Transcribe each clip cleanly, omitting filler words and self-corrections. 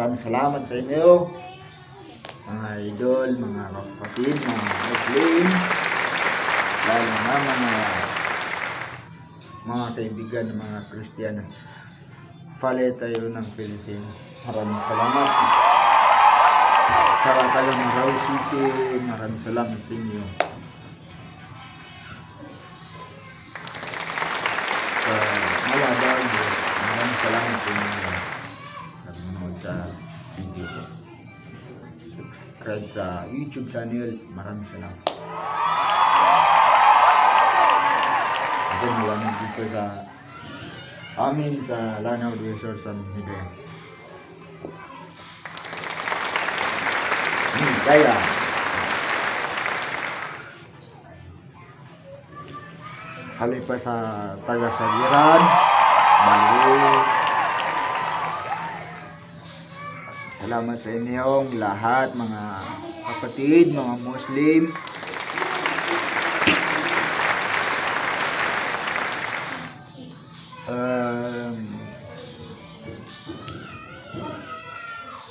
Maraming salamat sa inyo, mga idol, mga kapatid, mga Muslim, lalo na mga kaibigan ng mga Kristiyano. Fale tayo ng Philippines. Maraming salamat. Sa tagang Marawi City, maraming salamat sa inyo. Sa Malabag, maraming salamat sa inyo. Nanonood sa video ko. Subscribe sa YouTube channel, maraming salamat. Kasi malamig dito sa amin sa Lanao Resort San Miguel. Kaya sali pa sa taga-Sagiran, Bali. Salamat sa inyong lahat, mga kapatid, mga Muslim.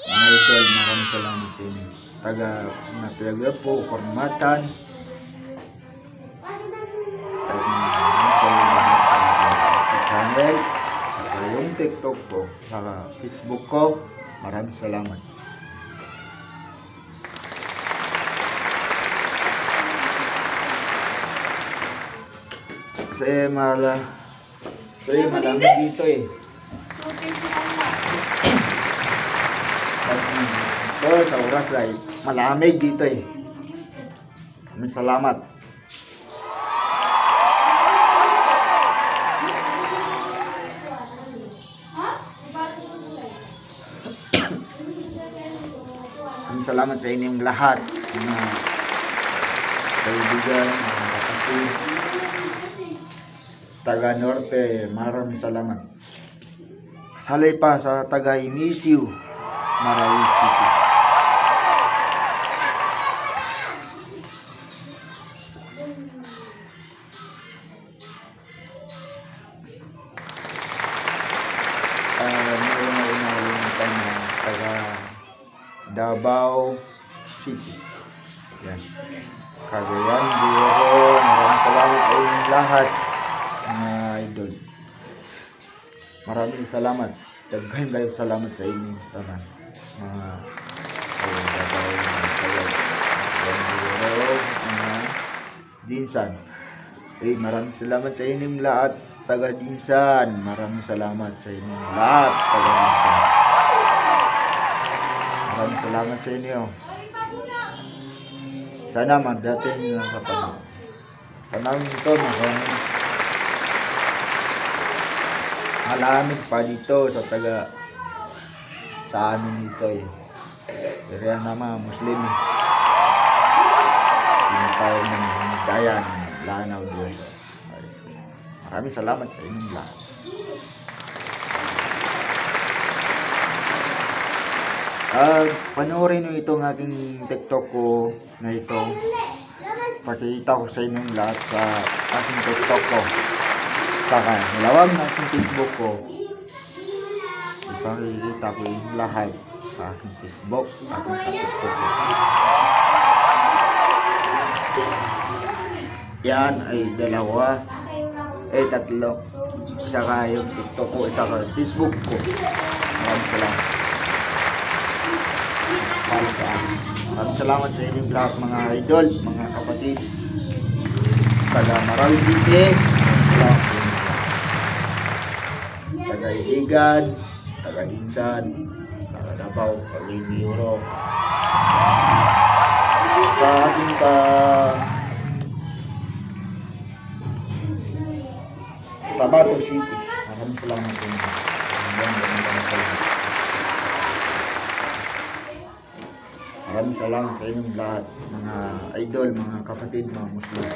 Mga idol, maraming salamat sa inyo. Taga po, Kormatan. Sa channel, sa yung TikTok ko, sa Facebook ko, maraming salamat. Kasi madami dito eh. Sa oras ay malamig dito eh. Maraming salamat. Maraming salamat sa inyong lahat, mga kaibigan, mga kapatid, taga Norte, maraming salamat. Salay pa sa taga Imisiu, Marawi City. Taga Davao City. Yan. Cagayan, Biro, maraming salamat sa inyong lahat, mga idol. Maraming salamat. Daghan kayo salamat sa inyong tanan. Mga Davao, Biro, mga Dinsan. Maraming salamat sa inyong lahat, taga Dinsan. Maraming salamat sa inyong lahat, taga Dinsan. Maraming salamat sa inyo. Sana magdating sa panahon ito, malamig pa dito sa amin dito eh. Kaya naman Muslim eh. Tinatawag ng Dayan, Lanao Diyos. Maraming salamat sa inyong lahat. Panoorin nyo itong aking TikTok ko na ito. Pakikita ko sa inyong lahat sa aking TikTok ko. Saka nilawag na aking Facebook ko. Pakikita ko yung lahat sa aking Facebook at sa TikTok ko. Yan ay dalawa. Tatlo. Saka yung TikTok ko, saka Facebook ko. Maraming salamat. Maraming salamat sa inyong lahat, mga idol, mga kapatid, taga Marawi City, taga Iligan, taga Dinsan, taga Davao, Biro, sa ating Tabato City. Maraming salamat sa inyo. Maraming salamat sa inyong lahat, mga idol, mga kapatid, mga Muslim.